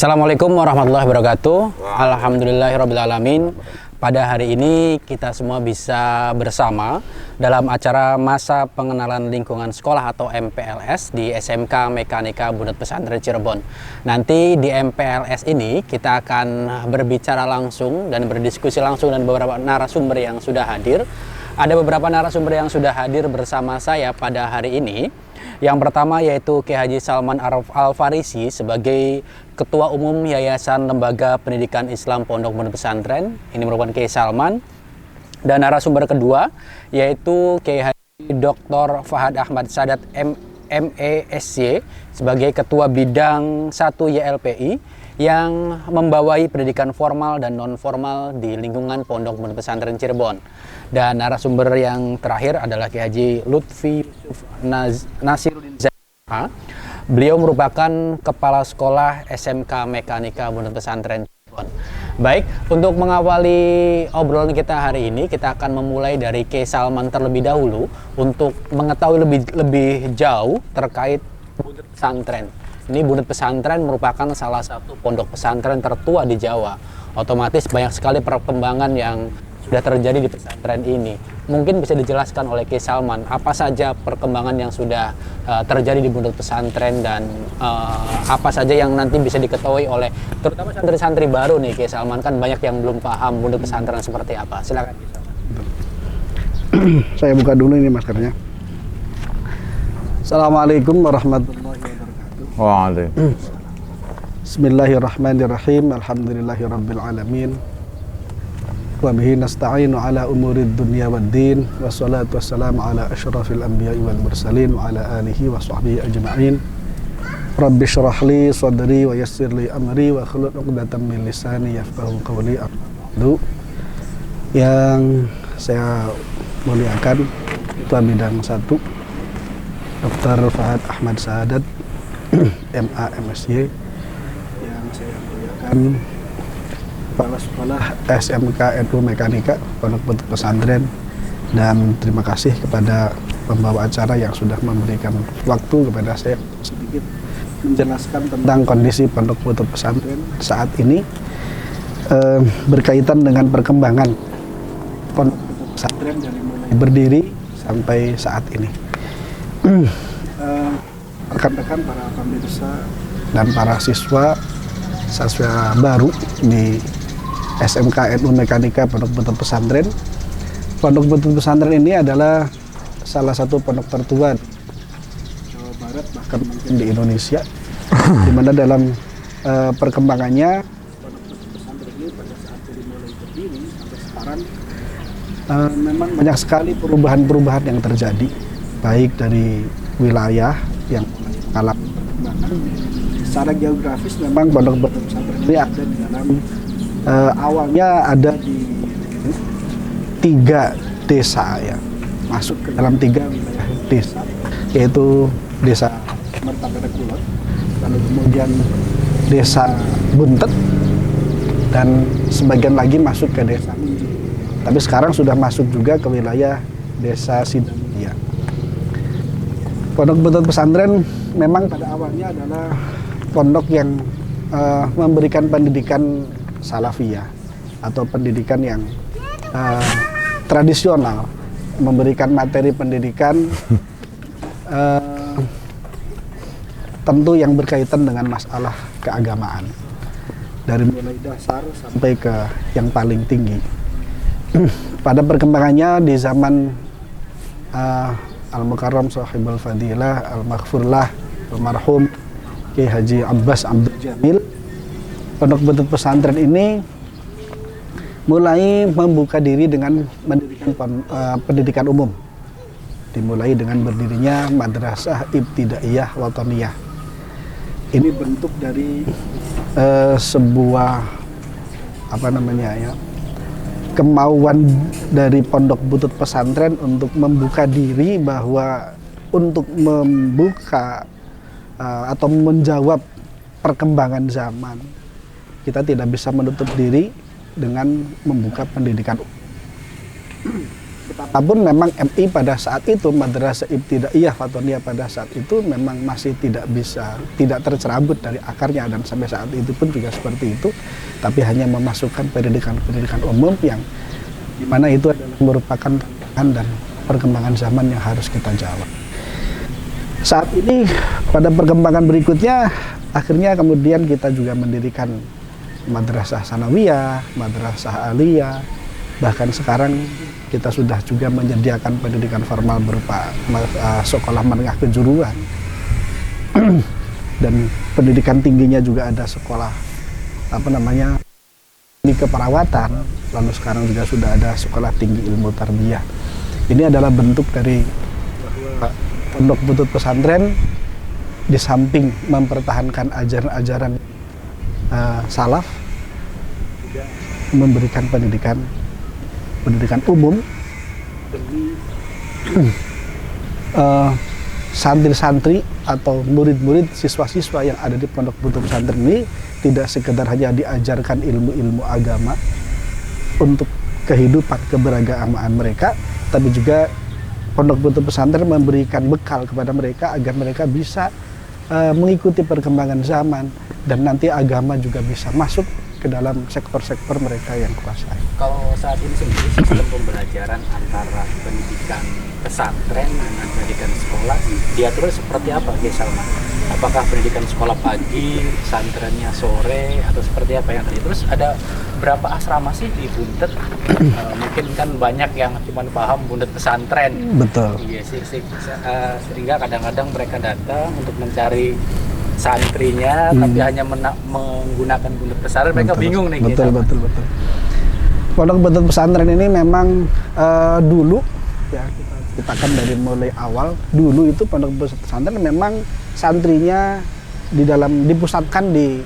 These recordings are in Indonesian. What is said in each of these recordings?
Assalamualaikum warahmatullahi wabarakatuh. Alhamdulillahirrabbilalamin. Pada hari ini kita semua bisa bersama dalam acara masa pengenalan lingkungan sekolah atau MPLS di SMK Mekanika Bunut Pesantren Cirebon. Nanti di MPLS ini kita akan berbicara langsung dan berdiskusi langsung dengan beberapa narasumber yang sudah hadir. Ada beberapa narasumber yang sudah hadir bersama saya pada hari ini. Yang pertama yaitu Kiai Haji Salman Al-Farisi sebagai Ketua Umum Yayasan Lembaga Pendidikan Islam Pondok Bunut Pesantren. Ini merupakan Kiai Salman. Dan narasumber kedua yaitu Kiai Haji Dr. Fahad Ahmad Sadat MESY sebagai Ketua Bidang 1 YLPI yang membawai pendidikan formal dan non-formal di lingkungan Pondok Bunut Pesantren Cirebon. Dan narasumber yang terakhir adalah Kiai Haji Lutfi Nasiruddin Zain. Beliau merupakan Kepala Sekolah SMK Mekanika Bunut Pesantren Cirebon. Baik, untuk mengawali obrolan kita hari ini, kita akan memulai dari Kiai Salman terlebih dahulu untuk mengetahui lebih jauh terkait Bunut Pesantren. Ini Bunut Pesantren merupakan salah satu pondok pesantren tertua di Jawa. Otomatis banyak sekali perkembangan yang sudah terjadi di pesantren ini. Mungkin bisa dijelaskan oleh Kiai Salman apa saja perkembangan yang sudah terjadi di Bunut Pesantren dan apa saja yang nanti bisa diketahui oleh terutama santri-santri baru nih Kiai Salman, kan banyak yang belum paham Bunut Pesantren seperti apa. Silakan Kiai Salman. Saya buka dulu ini maskernya. Assalamualaikum warahmatullahi wabarakatuh. Waalaikumsalam. Bismillahirrahmanirrahim. Alhamdulillahirabbil alamin. Wa bihi nasta'inu ala umurid dunya waddin. Wassalatu wassalamu ala asyrafil anbiya'i wal mursalin wa ala alihi wa sahbihi ajma'in. Rabbi syrah li sadri wa yassir li amri wa hlul 'uqdatam min lisani yafqahu qawli. Yang saya muliakan Ketua Bidang 1 Dr. Fahad Ahmad Sadat MA MSY, yang saya muliakan Kepala Sekolah SMK NU Mekanika Pondok Bunut Pesantren, dan terima kasih kepada pembawa acara yang sudah memberikan waktu kepada saya sedikit menjelaskan tentang kondisi Pondok Bunut Pesantren saat ini berkaitan dengan perkembangan Pondok Bunut Pesantren dari mulai berdiri sampai saat ini. Rekan-rekan para pemirsa dan para siswa baru di SMK NU Mekanika Pondok Bunut Pesantren. Pondok Bunut Pesantren ini adalah salah satu pondok tertua di Jawa Barat, bahkan mungkin di Indonesia, di mana dalam perkembangannya Pondok Bunut Pesantren ini pada saat dari mulai berdiri sampai sekarang memang banyak sekali perubahan-perubahan yang terjadi, baik dari wilayah yang mengalami perkembangan. Secara geografis memang Pondok Bunut Pesantren ini ada di dalam awalnya ada di 3 desa, ya, masuk ke dalam 3 wilayah desa, yaitu Desa Mertabere Kulon, lalu kemudian Desa Buntet, dan sebagian lagi masuk ke Desa Munji. Tapi sekarang sudah masuk juga ke wilayah Desa Sidamulia. Pondok Bunut Pesantren memang pada awalnya adalah pondok yang memberikan pendidikan salafiyah atau pendidikan yang tradisional, memberikan materi pendidikan tentu yang berkaitan dengan masalah keagamaan dari mulai dasar sampai ke yang paling tinggi. Pada perkembangannya di zaman Al-Mukarram Sahibul Fadilah Al-Maghfurlah Almarhum Kiai Haji Abbas Abdul Jamil, Pondok Bunut Pesantren ini mulai membuka diri dengan mendirikan pendidikan umum. Dimulai dengan berdirinya Madrasah Ibtidaiyah Wataniyah. Ini bentuk dari sebuah kemauan dari Pondok Bunut Pesantren untuk membuka diri, bahwa untuk membuka atau menjawab perkembangan zaman, kita tidak bisa menutup diri dengan membuka pendidikan. Namun memang MI pada saat itu, Madrasah Ibtidaiyah Fatoniyah pada saat itu memang masih tidak tercerabut dari akarnya, dan sampai saat itu pun juga seperti itu, tapi hanya memasukkan pendidikan umum yang dimana itu adalah merupakan tantangan dan perkembangan zaman yang harus kita jawab. Saat ini pada perkembangan berikutnya, akhirnya kemudian kita juga mendirikan Madrasah Sanawiyah, Madrasah Aliyah, bahkan sekarang kita sudah juga menyediakan pendidikan formal berupa sekolah menengah kejuruan dan pendidikan tingginya juga ada sekolah di keperawatan, lalu sekarang juga sudah ada sekolah tinggi ilmu tarbiyah. Ini adalah bentuk dari Pondok Butut Pesantren di samping mempertahankan ajaran-ajaran salaf, memberikan pendidikan umum demi santri-santri atau murid-murid, siswa-siswa yang ada di Pondok Butut Pesantren ini tidak sekedar hanya diajarkan ilmu-ilmu agama untuk kehidupan keberagamaan mereka, tapi juga Pondok Butut Pesantren memberikan bekal kepada mereka agar mereka bisa mengikuti perkembangan zaman, dan nanti agama juga bisa masuk ke dalam sektor-sektor mereka yang kuasai. Kalau saat ini sendiri sistem pembelajaran antara pendidikan pesantren dengan pendidikan sekolah diatur seperti apa, Salman? Apakah pendidikan sekolah pagi, pesantrennya sore, atau seperti apa yang tadi? Terus ada berapa asrama sih di Buntet? Mungkin kan banyak yang cuma paham Buntet pesantren. Betul. Iya sih, sehingga kadang-kadang mereka datang untuk mencari santrinya, tapi hanya menggunakan Buntet pesantren, mereka bingung nih. Betul. Pondok Butut Pesantren ini memang dulu ya, kita kan dari mulai awal dulu itu Pondok Butut Pesantren memang santrinya dipusatkan di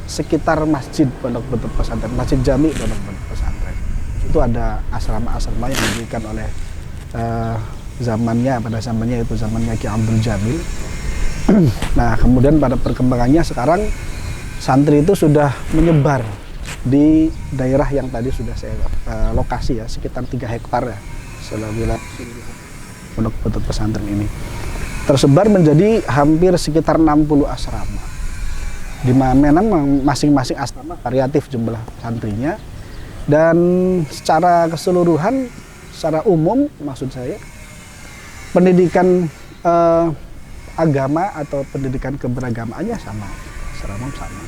sekitar masjid Pondok Butut Pesantren, Masjid Jami Pondok Butut Pesantren. Itu ada asrama-asrama yang diberikan oleh pada zamannya itu zamannya Ki Abdul Jamil. Nah, kemudian pada perkembangannya sekarang santri itu sudah menyebar di daerah yang tadi sudah saya lokasi ya, sekitar 3 hektar ya, wilayah Pondok Butut Pesantren ini tersebar menjadi hampir sekitar 60 asrama. Di mana masing-masing asrama variatif jumlah santrinya, dan secara keseluruhan, secara umum maksud saya, pendidikan agama atau pendidikan keberagamaannya sama, secara umum sama.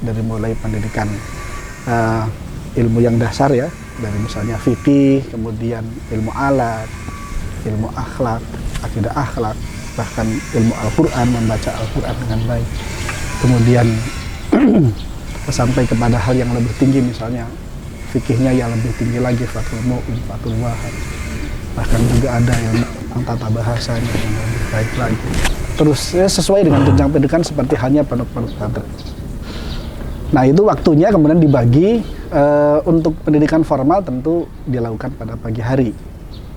Dari mulai pendidikan ilmu yang dasar ya, dari misalnya fikih, kemudian ilmu alat, ilmu akhlak, akidah akhlak, bahkan ilmu Al-Quran, membaca Al-Quran dengan baik. Kemudian sampai kepada hal yang lebih tinggi, misalnya fikihnya yang lebih tinggi lagi, Fathul Mu'in, Fathul Wahab. Bahkan juga ada yang tata bahasanya yang lebih baik lagi. Terus sesuai dengan jenjang pendidikan seperti halnya pondok-pondok pesantren. Nah, itu waktunya kemudian dibagi untuk pendidikan formal tentu dilakukan pada pagi hari.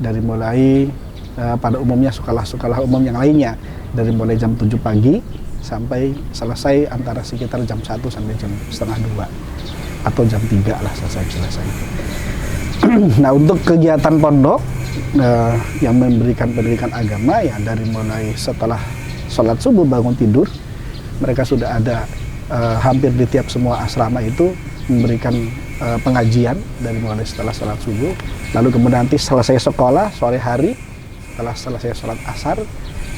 Dari mulai pada umumnya sekolah-sekolah umum yang lainnya, dari mulai jam 7 pagi sampai selesai antara sekitar jam 1 sampai jam setengah 2 atau jam 3 lah selesai. Nah, untuk kegiatan pondok yang memberikan pendidikan agama ya, dari mulai setelah sholat subuh bangun tidur, mereka sudah ada hampir di tiap semua asrama itu memberikan pengajian dari mulai setelah sholat subuh, lalu kemudian nanti selesai sekolah sore hari, setelah selesai sholat asar,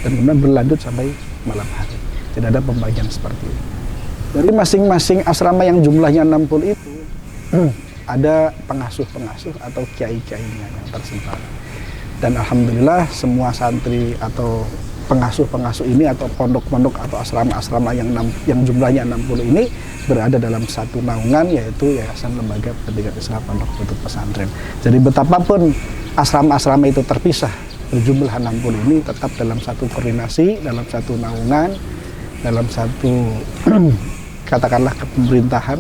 dan kemudian berlanjut sampai malam hari. Tidak ada pembagian seperti itu. Dari masing-masing asrama yang jumlahnya 60 itu ada pengasuh-pengasuh atau kiai-kiainya yang tersebar. Dan alhamdulillah semua santri atau pengasuh-pengasuh ini atau pondok-pondok atau asrama-asrama yang jumlahnya 60 ini berada dalam satu naungan, yaitu Yayasan Lembaga Pendidikan Islam Pondok Butut Pesantren. Jadi betapapun asrama-asrama itu terpisah berjumlah 60 ini tetap dalam satu koordinasi, dalam satu naungan, dalam satu katakanlah kepemerintahan,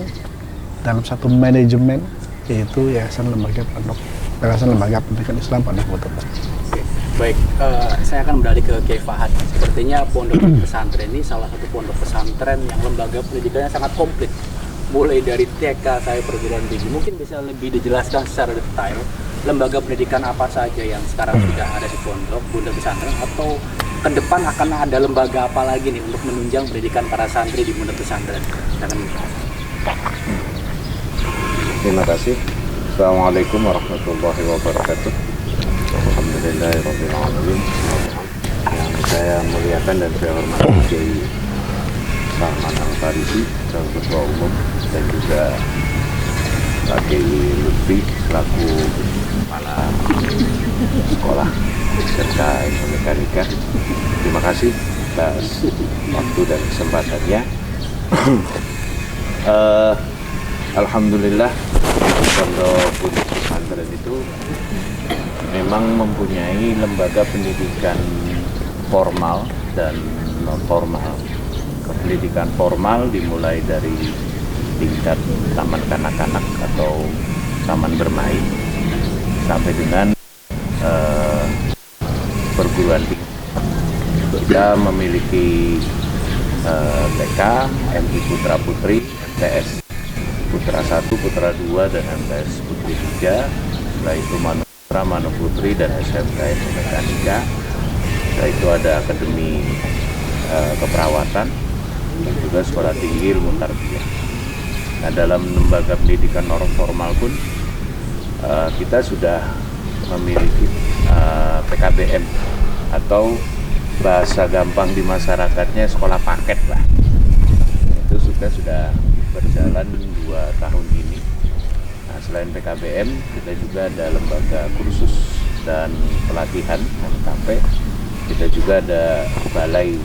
dalam satu manajemen, yaitu Yayasan Lembaga Pendidikan Islam Pondok Butut Pesantren. Baik, saya akan beralih ke Kiai Fahad. Sepertinya Pondok Pesantren ini salah satu pondok pesantren yang lembaga pendidikannya sangat komplit. Mulai dari TK sampai perguruan tinggi. Mungkin bisa lebih dijelaskan secara detail lembaga pendidikan apa saja yang sekarang sudah ada di pondok Buntet Pesantren, atau ke depan akan ada lembaga apa lagi nih untuk menunjang pendidikan para santri di Buntet Pesantren? Terima kasih. Assalamualaikum warahmatullahi wabarakatuh. Alhamdulillahirabbil alamin. Yang saya muliakan dan saya hormati Kiai Salman Al-Farisi, Ketua Umum, dan juga Pak Kiai Lutfi selaku kepala sekolah serta mekanika. Terima kasih atas waktu dan kesempatannya. Alhamdulillah, Pondok Buntet Pesantren itu memang mempunyai lembaga pendidikan formal dan non formal. Pendidikan formal dimulai dari tingkat taman kanak-kanak atau taman bermain sampai dengan perguruan tinggi. Kita memiliki TK, MI Putra Putri, MTS Putra 1, Putra 2, dan MTS Putri 3. Setelah itu Putra, Manu Putri, dan SMK Mekanika. Setelah itu ada Akademi Keperawatan dan juga Sekolah Tinggi Ilmu Tarbiyah. Nah, dalam lembaga pendidikan non formal pun kita sudah memiliki PKBM atau bahasa gampang di masyarakatnya sekolah paket lah. Itu sudah berjalan 2 tahun ini. Nah, selain PKBM, kita juga ada lembaga kursus dan pelatihan MKP. Kita juga ada balai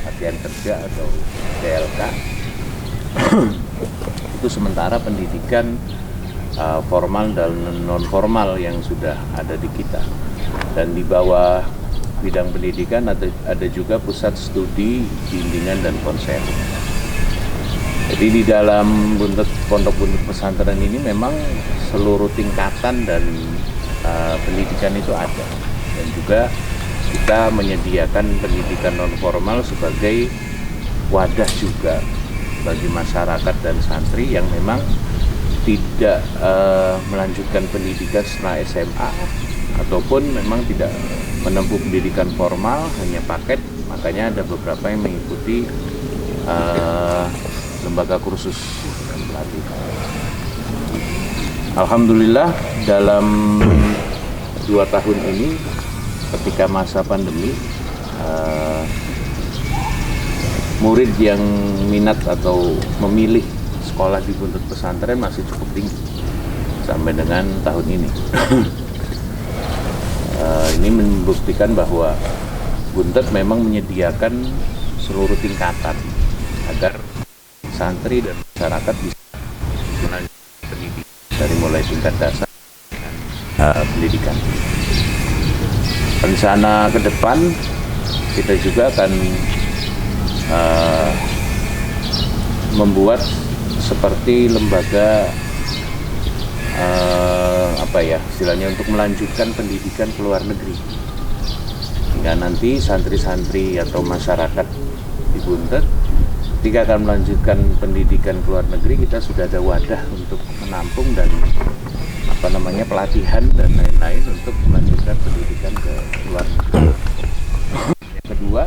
latihan kerja atau BLK. Itu sementara pendidikan formal dan non formal yang sudah ada di kita. Dan di bawah bidang pendidikan ada juga pusat studi, bimbingan dan konser. Jadi di dalam Pondok Buntet Pesantren ini memang seluruh tingkatan dan pendidikan itu ada, dan juga kita menyediakan pendidikan non formal sebagai wadah juga bagi masyarakat dan santri yang memang tidak melanjutkan pendidikan setelah SMA ataupun memang tidak menempuh pendidikan formal, hanya paket. Makanya ada beberapa yang mengikuti lembaga kursus dan pelatihan. Alhamdulillah, dalam 2 tahun ini ketika masa pandemi, murid yang minat atau memilih sekolah di Buntet Pesantren masih cukup tinggi sampai dengan tahun ini. Ini membuktikan bahwa Buntet memang menyediakan seluruh tingkatan agar santri dan masyarakat bisa melanjutkan pendidikan dari mulai tingkat dasar dan pendidikan. Rencana ke depan kita juga akan membuat seperti lembaga istilahnya untuk melanjutkan pendidikan ke luar negeri, hingga nanti santri-santri atau masyarakat di Buntet ketika akan melanjutkan pendidikan ke luar negeri, kita sudah ada wadah untuk menampung dan pelatihan dan lain-lain untuk melanjutkan pendidikan ke luar negeri. Yang kedua,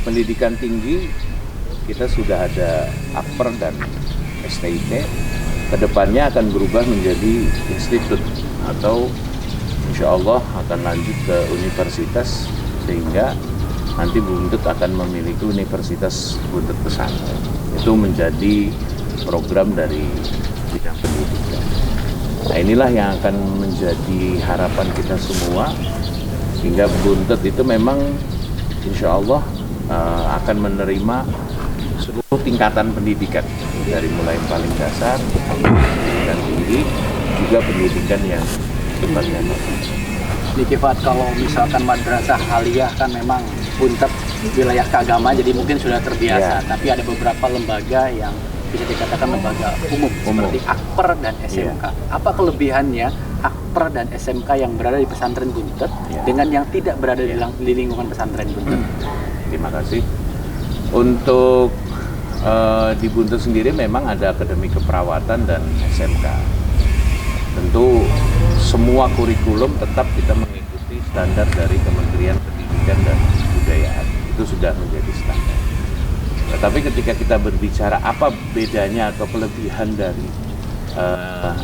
pendidikan tinggi kita sudah ada upper dan STIT. Kedepannya akan berubah menjadi institut atau insya Allah akan lanjut ke universitas, sehingga nanti Buntet akan memiliki Universitas Buntet Pesantren. Itu menjadi program dari bidang pendidikan. Nah, inilah yang akan menjadi harapan kita semua, hingga Buntet itu memang insya Allah akan menerima seluruh tingkatan pendidikan, dari mulai paling dasar, pendidikan tinggi, juga pendidikan yang sifatnya Kifat, kalau misalkan madrasah aliyah kan memang Buntet wilayah keagamaan, jadi mungkin sudah terbiasa. Ya. Tapi ada beberapa lembaga yang bisa dikatakan lembaga umum. Seperti Akper dan SMK. Ya. Apa kelebihannya Akper dan SMK yang berada di pesantren Buntet dengan yang tidak berada di lingkungan pesantren Buntet? Terima kasih. Untuk Di Buntet sendiri memang ada Akademi Keperawatan dan SMK. Tentu semua kurikulum tetap kita mengikuti standar dari Kementerian Pendidikan dan Kebudayaan. Itu sudah menjadi standar. Tetapi ketika kita berbicara apa bedanya atau kelebihan dari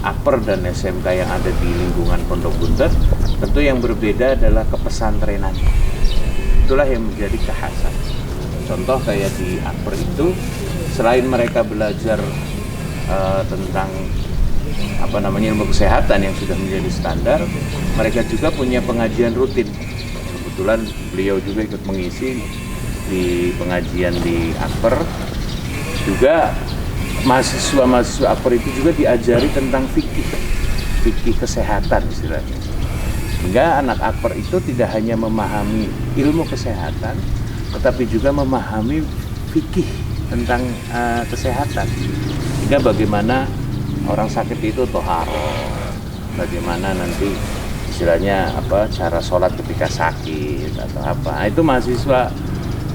Akper dan SMK yang ada di lingkungan Pondok Buntet, tentu yang berbeda adalah kepesantrenan. Itulah yang menjadi kekhasan. Contoh kayak di Akper itu, selain mereka belajar tentang ilmu kesehatan yang sudah menjadi standar, mereka juga punya pengajian rutin. Kebetulan beliau juga ikut mengisi di pengajian di Akper. Juga mahasiswa Akper itu juga diajari tentang fikih kesehatan istilahnya. Hingga anak Akper itu tidak hanya memahami ilmu kesehatan, tetapi juga memahami fikih tentang kesehatan. Hingga bagaimana orang sakit itu toharo, bagaimana nanti istilahnya cara sholat ketika sakit atau apa. Nah, itu mahasiswa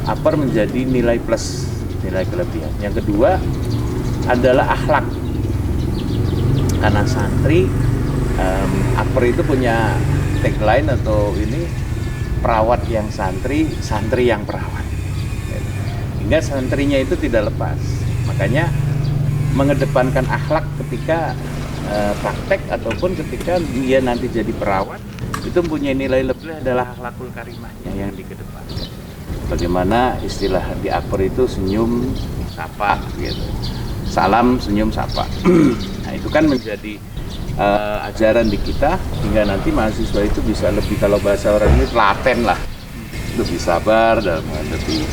Akper menjadi nilai plus, nilai kelebihan. Yang kedua adalah akhlak. Karena santri Akper itu punya tagline atau ini, perawat yang santri, santri yang perawat. Hingga santrinya itu tidak lepas. Makanya mengedepankan akhlak ketika praktek ataupun ketika dia nanti jadi perawat, itu mempunyai nilai lebih adalah akhlakul karimahnya yang dikedepankan. Bagaimana istilah di Akper itu senyum sapa gitu. Salam senyum sapa. Nah, itu kan menjadi ajaran di kita hingga nanti mahasiswa itu bisa lebih, kalau bahasa orang ini telaten lah, lebih sabar dalam menghadapi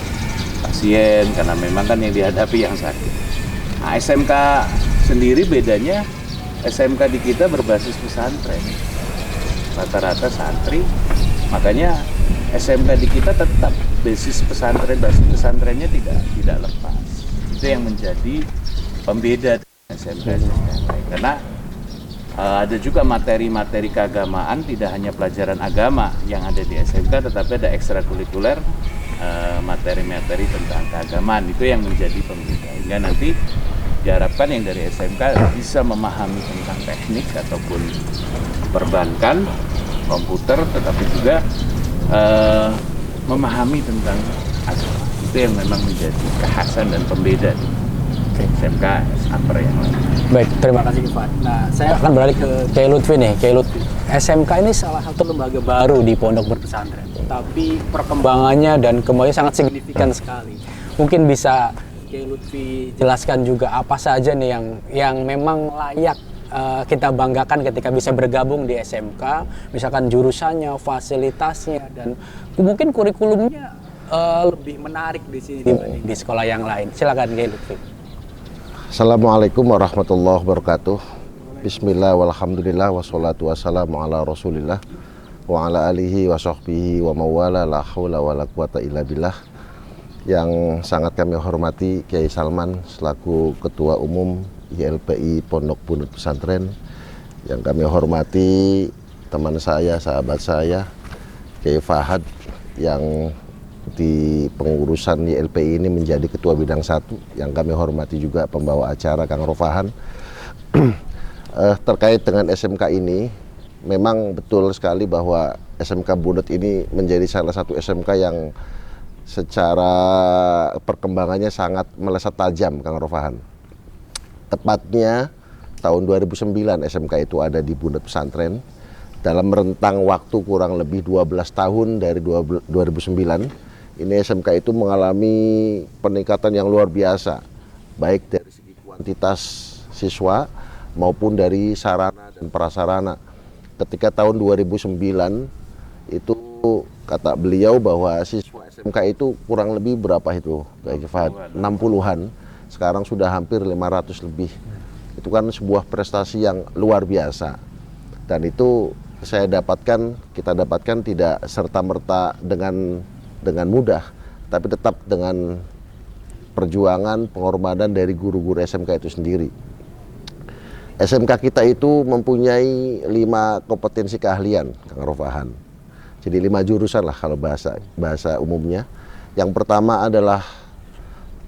pasien karena memang kan yang dihadapi yang sakit. Nah, SMK sendiri bedanya, SMK di kita berbasis pesantren, rata-rata santri, makanya SMK di kita tetap basis pesantrennya tidak lepas. Itu yang menjadi pembeda SMK karena ada juga materi-materi keagamaan, tidak hanya pelajaran agama yang ada di SMK, tetapi ada ekstrakurikuler materi-materi tentang keagamaan. Itu yang menjadi pembeda hingga nanti diharapkan yang dari SMK bisa memahami tentang teknik ataupun perbankan, komputer, tetapi juga memahami tentang agama. Itu yang memang menjadi kekhasan dan pembeda di SMK Akper yang lain. Baik, terima kasih Pak. Nah, saya akan beralih ke Kiai Lutfi nih. Kiai Lutfi, SMK ini salah satu lembaga baru di Pondok Berpesantren, tapi perkembangannya dan kembangnya sangat signifikan sekali. Mungkin bisa Kiai Lutfi jelaskan juga apa saja nih yang memang layak kita banggakan ketika bisa bergabung di SMK, misalkan jurusannya, fasilitasnya, dan mungkin kurikulumnya lebih menarik di sini dibanding di sekolah yang lain. Silakan Kiai Lutfi. Assalamualaikum warahmatullahi wabarakatuh. Bismillah walhamdulillah wassalatu wassalamu ala rasulillah wa ala alihi wa sahbihi wa mawala la hawla wa la quwata illa billah. Yang sangat kami hormati Kiai Salman selaku Ketua Umum YLPI Pondok Buntet Pesantren. Yang kami hormati teman saya, sahabat saya Kiai Fahad yang di pengurusan YLPI ini menjadi Ketua Bidang 1. Yang kami hormati juga pembawa acara Kang Rofahan. Terkait dengan SMK ini, memang betul sekali bahwa SMK Buntet ini menjadi salah satu SMK yang secara perkembangannya sangat melesat tajam, Kang Rofahan. Tepatnya tahun 2009 SMK itu ada di Buntet Pesantren. Dalam rentang waktu kurang lebih 12 tahun dari 2009, ini SMK itu mengalami peningkatan yang luar biasa, baik dari segi kuantitas siswa maupun dari sarana dan prasarana. Ketika tahun 2009 itu kata beliau bahwa siswa SMK itu kurang lebih berapa itu, Pak Fahad? 60-an. Sekarang sudah hampir 500 lebih. Itu kan sebuah prestasi yang luar biasa. Dan itu kita dapatkan tidak serta-merta dengan mudah, tapi tetap dengan perjuangan, pengorbanan dari guru-guru SMK itu sendiri. SMK kita itu mempunyai 5 kompetensi keahlian, Kang Rofahan. Jadi 5 jurusan lah kalau bahasa umumnya. Yang pertama adalah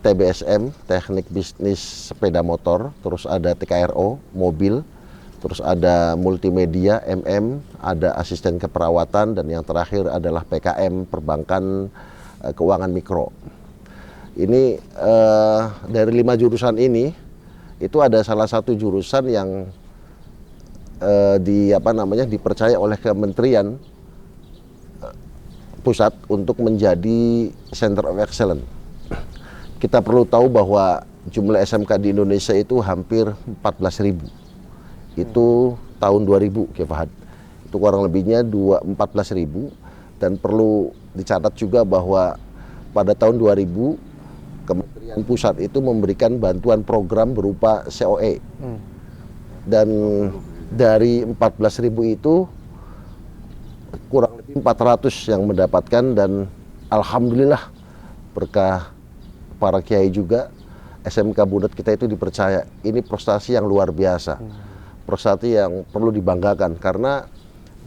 TBSM, teknik bisnis sepeda motor, terus ada TKRO, mobil, terus ada multimedia, MM, ada asisten keperawatan, dan yang terakhir adalah PKM, perbankan, keuangan mikro. Ini dari 5 jurusan ini, itu ada salah satu jurusan yang dipercaya oleh Kementerian Pusat untuk menjadi Center of Excellence. Kita perlu tahu bahwa jumlah SMK di Indonesia itu hampir 14.000. Itu tahun 2000, Ki Fahad. Itu kurang lebihnya 14.000, dan perlu dicatat juga bahwa pada tahun 2000 Kementerian Pusat itu memberikan bantuan program berupa COE. Dan dari 14.000 itu kurang lebih 400 yang mendapatkan, dan alhamdulillah berkah para kiai juga, SMK Bunut kita itu dipercaya. Ini prestasi yang luar biasa. Prestasi yang perlu dibanggakan, karena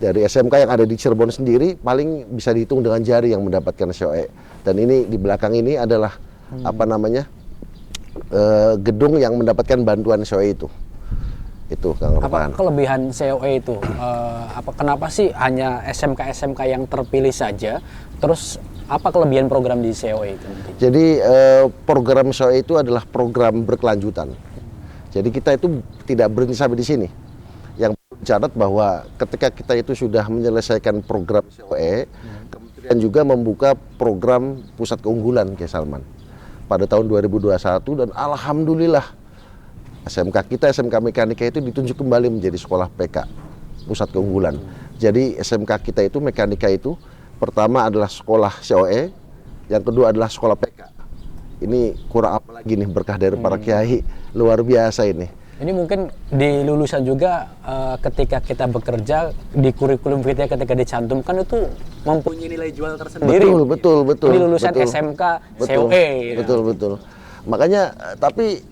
dari SMK yang ada di Cirebon sendiri paling bisa dihitung dengan jari yang mendapatkan COE. Dan ini di belakang ini adalah gedung yang mendapatkan bantuan COE itu. Itu Kang Rofahan. Apa kelebihan COE itu? Kenapa sih hanya SMK-SMK yang terpilih saja? Terus apa kelebihan program di COE itu nanti? Jadi program COE itu adalah program berkelanjutan. Jadi kita itu tidak berhenti sampai di sini. Yang perlu dicatat bahwa ketika kita itu sudah menyelesaikan program COE, kementerian juga membuka program pusat keunggulan, Kiai Salman, pada tahun 2021, dan alhamdulillah SMK kita, SMK Mekanika itu ditunjuk kembali menjadi sekolah PK, pusat keunggulan. Jadi SMK kita itu Mekanika itu pertama adalah sekolah COE, yang kedua adalah sekolah PK. Ini kurang apa lagi nih berkah dari para kiai, luar biasa ini. Ini mungkin di lulusan juga ketika kita bekerja di kurikulum kita ketika dicantumkan itu mempunyai nilai jual tersendiri. Betul. Ini lulusan SMK COE. Betul. Makanya tapi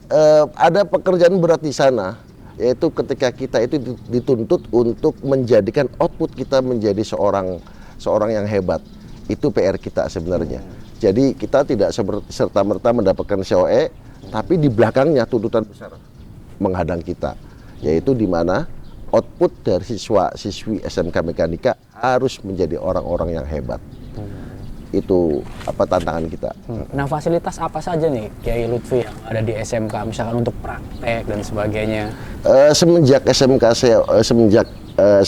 ada pekerjaan berat di sana, yaitu ketika kita itu dituntut untuk menjadikan output kita menjadi seorang yang hebat. Itu PR kita sebenarnya. Jadi kita tidak serta-merta mendapatkan COE, tapi di belakangnya tuntutan besar menghadang kita, yaitu di mana output dari siswa-siswi SMK Mekanika harus menjadi orang-orang yang hebat. Itu tantangan kita. Nah, fasilitas apa saja nih Kiai Lutfi yang ada di SMK, misalkan untuk praktek dan sebagainya? Semenjak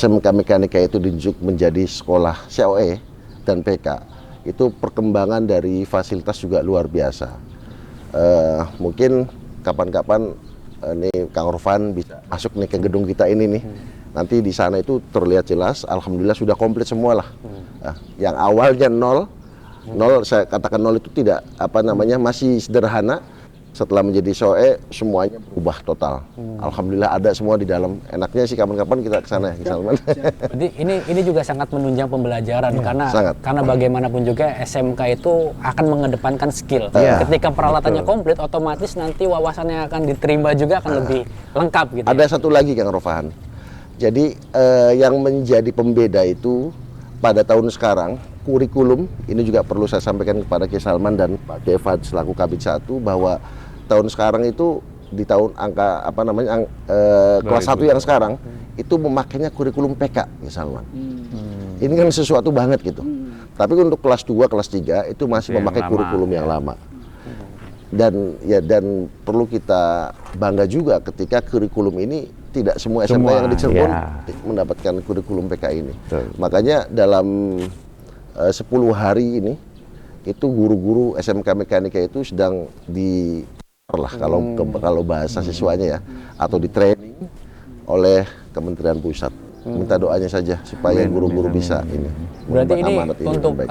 SMK Mekanika itu ditunjuk menjadi sekolah COE dan PK, itu perkembangan dari fasilitas juga luar biasa. Mungkin kapan-kapan nih Kang Rofahan bisa masuk nih ke gedung kita ini nih. Nanti di sana itu terlihat jelas, alhamdulillah sudah komplit semua lah. Yang awalnya nol, saya katakan nol itu tidak masih sederhana. Setelah menjadi COE semuanya berubah total. Alhamdulillah ada semua di dalam. Enaknya sih kapan-kapan kita ke sana, Salman. Jadi ini juga sangat menunjang pembelajaran karena bagaimanapun juga SMK itu akan mengedepankan skill. Ketika peralatannya komplit, otomatis nanti wawasannya akan diterima juga akan lebih lengkap gitu. Ada satu lagi Kang Rofahan. Jadi yang menjadi pembeda itu pada tahun sekarang, kurikulum ini juga perlu saya sampaikan kepada Kiai Salman dan Pak Kiai Fahad selaku Kabid 1 bahwa tahun sekarang itu di tahun kelas 1 yang sekarang itu memakainya kurikulum PK, Kiai Salman. Ini kan sesuatu banget gitu. Tapi untuk kelas 2, kelas 3 itu masih memakai kurikulum yang lama. Dan perlu kita bangga juga ketika kurikulum ini tidak semua SMK yang di Cirebon mendapatkan kurikulum PK ini. Makanya dalam 10 hari ini itu guru-guru SMK Mekanika itu sedang kalau bahasa siswanya ya, atau di training oleh Kementerian Pusat. Minta doanya saja supaya guru-guru bisa ini. Berarti ini untuk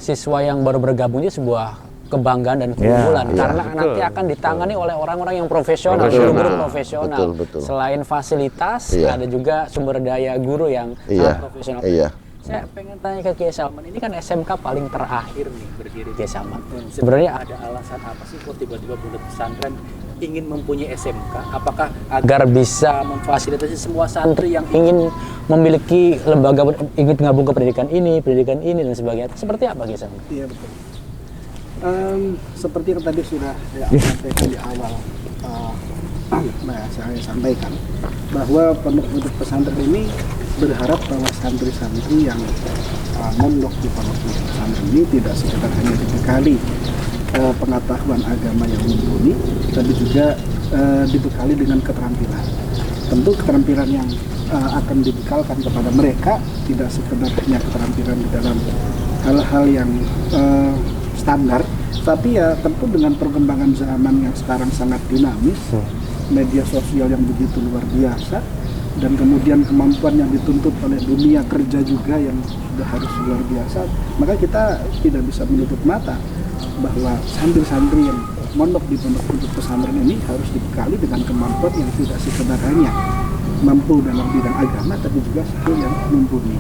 siswa yang baru bergabungnya sebuah kebanggaan dan keunggulan karena nanti akan ditangani oleh orang-orang yang profesional, guru-guru profesional. Betul. Selain fasilitas, ada juga sumber daya guru yang sangat profesional. Saya pengen tanya ke Kiai Salman, ini kan SMK paling terakhir nih berdiri Kiai Salman. Sebenarnya ada alasan apa sih kok tiba-tiba Pondok Pesantren ingin mempunyai SMK? Apakah agar bisa memfasilitasi semua santri yang ingin memiliki lembaga, ingin gabung ke pendidikan ini dan sebagainya? Seperti apa Kiai Salman? Iya betul. Seperti yang tadi sudah saya sampaikan di awal, saya sampaikan bahwa pondok pesantren ini berharap bahwa santri-santri yang mondok di pondok pesantren ini tidak sekedar hanya dibekali pengetahuan agama yang mumpuni, tapi juga dibekali dengan keterampilan. Tentu keterampilan yang akan dibekalkan kepada mereka tidak sekedar hanya keterampilan di dalam hal-hal yang standar, tapi ya tentu dengan perkembangan zaman yang sekarang sangat dinamis, media sosial yang begitu luar biasa, dan kemudian kemampuan yang dituntut oleh dunia kerja juga yang sudah harus luar biasa, maka kita tidak bisa menutup mata bahwa santri-santri yang mondok di pondok pesantren ini harus dibekali dengan kemampuan yang tidak sekedar hanya mampu dalam bidang agama, tapi juga skill yang mumpuni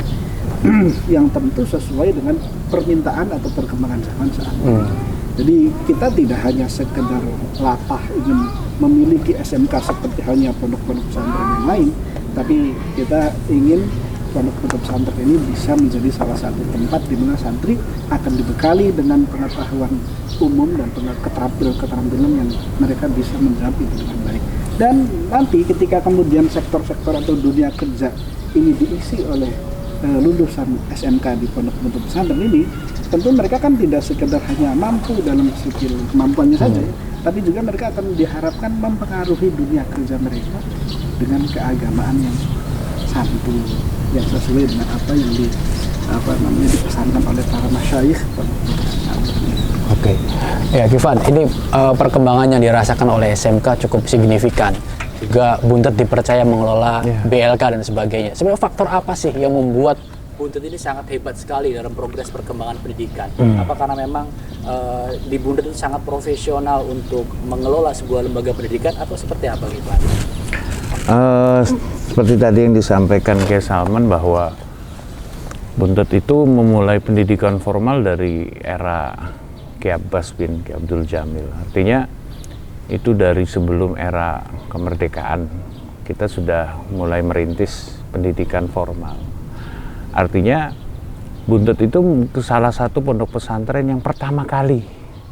yang tentu sesuai dengan permintaan atau perkembangan zaman saat ini. Jadi kita tidak hanya sekedar latah ingin memiliki SMK seperti halnya pondok-pondok pesantren yang lain, tapi kita ingin pondok pesantren ini bisa menjadi salah satu tempat di mana santri akan dibekali dengan pengetahuan umum dan keterampilan yang mereka bisa menjawab itu dengan baik. Dan nanti ketika kemudian sektor-sektor atau dunia kerja ini diisi oleh lulusan SMK di pondok pesantren ini, tentu mereka kan tidak sekedar hanya mampu dalam skill kemampuannya saja, tapi juga mereka akan diharapkan mempengaruhi dunia kerja mereka dengan keagamaan yang santun, yang sesuai dengan apa yang dipesankan oleh para masyayikh pondok pesantren. Oke, ya Kifan, ini perkembangan yang dirasakan oleh SMK cukup signifikan. Juga Buntet dipercaya mengelola BLK dan sebagainya. Sebenarnya faktor apa sih yang membuat Buntet ini sangat hebat sekali dalam progres perkembangan pendidikan? Apa karena memang di Buntet itu sangat profesional untuk mengelola sebuah lembaga pendidikan, atau seperti apa, Kifan? Seperti tadi yang disampaikan Kiai Salman bahwa Buntet itu memulai pendidikan formal dari era Kiai Abbas bin Kiai Abdul Jamil. Artinya itu dari sebelum era kemerdekaan kita sudah mulai merintis pendidikan formal. Artinya Buntet itu salah satu pondok pesantren yang pertama kali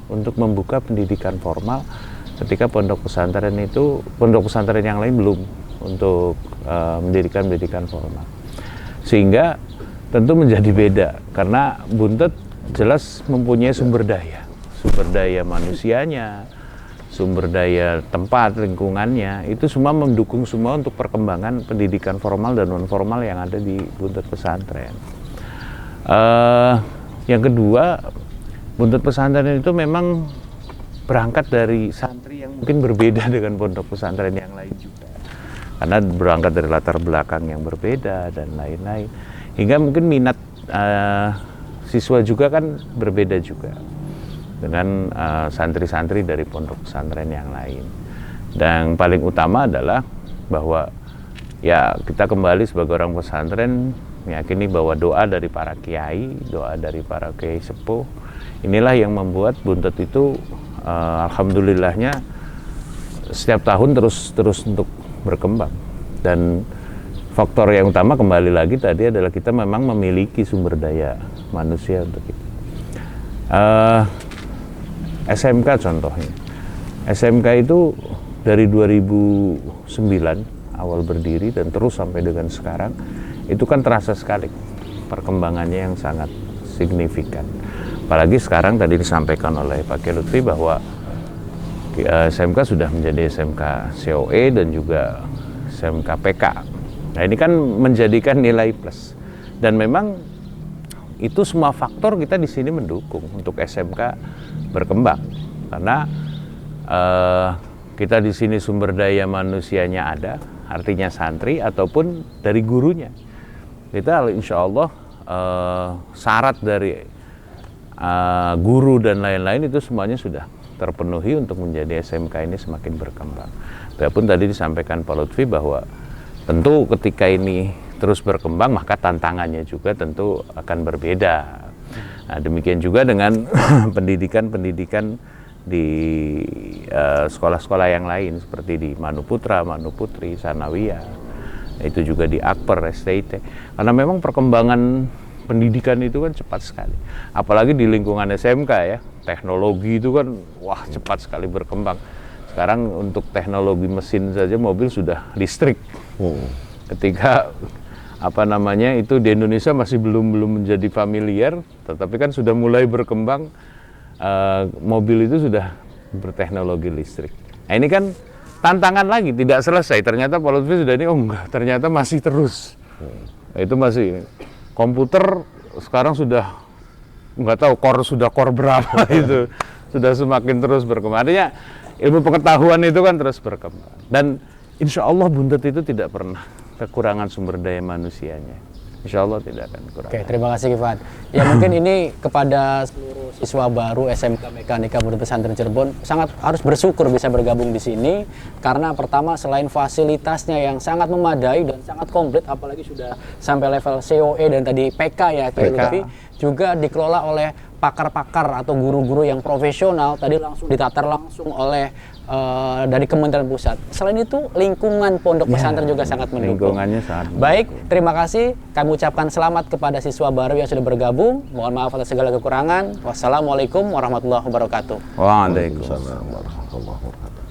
untuk membuka pendidikan formal, ketika pondok pesantren yang lain belum untuk mendirikan pendidikan formal. Sehingga tentu menjadi beda karena Buntet jelas mempunyai sumber daya manusianya, sumber daya tempat, lingkungannya, itu semua mendukung semua untuk perkembangan pendidikan formal dan non formal yang ada di Buntet pesantren. Yang kedua, Buntet pesantren itu memang berangkat dari santri yang mungkin berbeda dengan pondok pesantren yang lain juga, karena berangkat dari latar belakang yang berbeda dan lain-lain, hingga mungkin minat siswa juga kan berbeda juga dengan santri-santri dari pondok pesantren yang lain. Dan paling utama adalah bahwa ya kita kembali sebagai orang pesantren meyakini bahwa doa dari para kiai, doa dari para kiai sepuh, inilah yang membuat Buntet itu alhamdulillahnya setiap tahun terus untuk berkembang. Dan faktor yang utama kembali lagi tadi adalah kita memang memiliki sumber daya manusia untuk itu. SMK contohnya. SMK itu dari 2009 awal berdiri dan terus sampai dengan sekarang, itu kan terasa sekali perkembangannya yang sangat signifikan. Apalagi sekarang tadi disampaikan oleh Pak Kiai Lutfi bahwa SMK sudah menjadi SMK COE dan juga SMK PK. Nah, ini kan menjadikan nilai plus. Dan memang itu semua faktor kita di sini mendukung untuk SMK berkembang, karena kita di sini sumber daya manusianya ada, artinya santri ataupun dari gurunya. Kita insya Allah syarat dari guru dan lain-lain itu semuanya sudah terpenuhi untuk menjadi SMK ini semakin berkembang. Walaupun tadi disampaikan Pak Lutfi bahwa tentu ketika ini terus berkembang maka tantangannya juga tentu akan berbeda. Nah, demikian juga dengan pendidikan-pendidikan di sekolah-sekolah yang lain seperti di Manuputra, Manuputri, Sanawiyah, itu juga di Akper, STIT. Karena memang perkembangan pendidikan itu kan cepat sekali. Apalagi di lingkungan SMK ya, teknologi itu kan wah cepat sekali berkembang. Sekarang untuk teknologi mesin saja mobil sudah listrik. Ketika itu di Indonesia masih belum menjadi familiar, tetapi kan sudah mulai berkembang, mobil itu sudah berteknologi listrik. Nah ini kan tantangan lagi, tidak selesai. Ternyata Pak Lutfi sudah ini, enggak, ternyata masih terus. Itu masih komputer sekarang sudah nggak tahu core berapa itu sudah semakin terus berkembang. Artinya ilmu pengetahuan itu kan terus berkembang. Dan insya Allah Buntet itu tidak pernah kekurangan sumber daya manusianya. Insya Allah tidak akan kurang. Oke, terima kasih Kifat. Ya mungkin ini kepada seluruh siswa baru SMK Mekanika Pondok Pesantren Cirebon sangat harus bersyukur bisa bergabung di sini karena pertama selain fasilitasnya yang sangat memadai dan sangat komplit, apalagi sudah sampai level COE dan tadi PK ya, Lutfi, juga dikelola oleh pakar-pakar atau guru-guru yang profesional, tadi langsung ditatar langsung oleh dari Kementerian Pusat. Selain itu lingkungan pondok pesantren juga sangat mendukung. Lingkungannya sangat mendukung. Baik, terima kasih. Kami ucapkan selamat kepada siswa baru yang sudah bergabung. Mohon maaf atas segala kekurangan. Wassalamualaikum warahmatullahi wabarakatuh. Waalaikumsalam warahmatullahi wabarakatuh.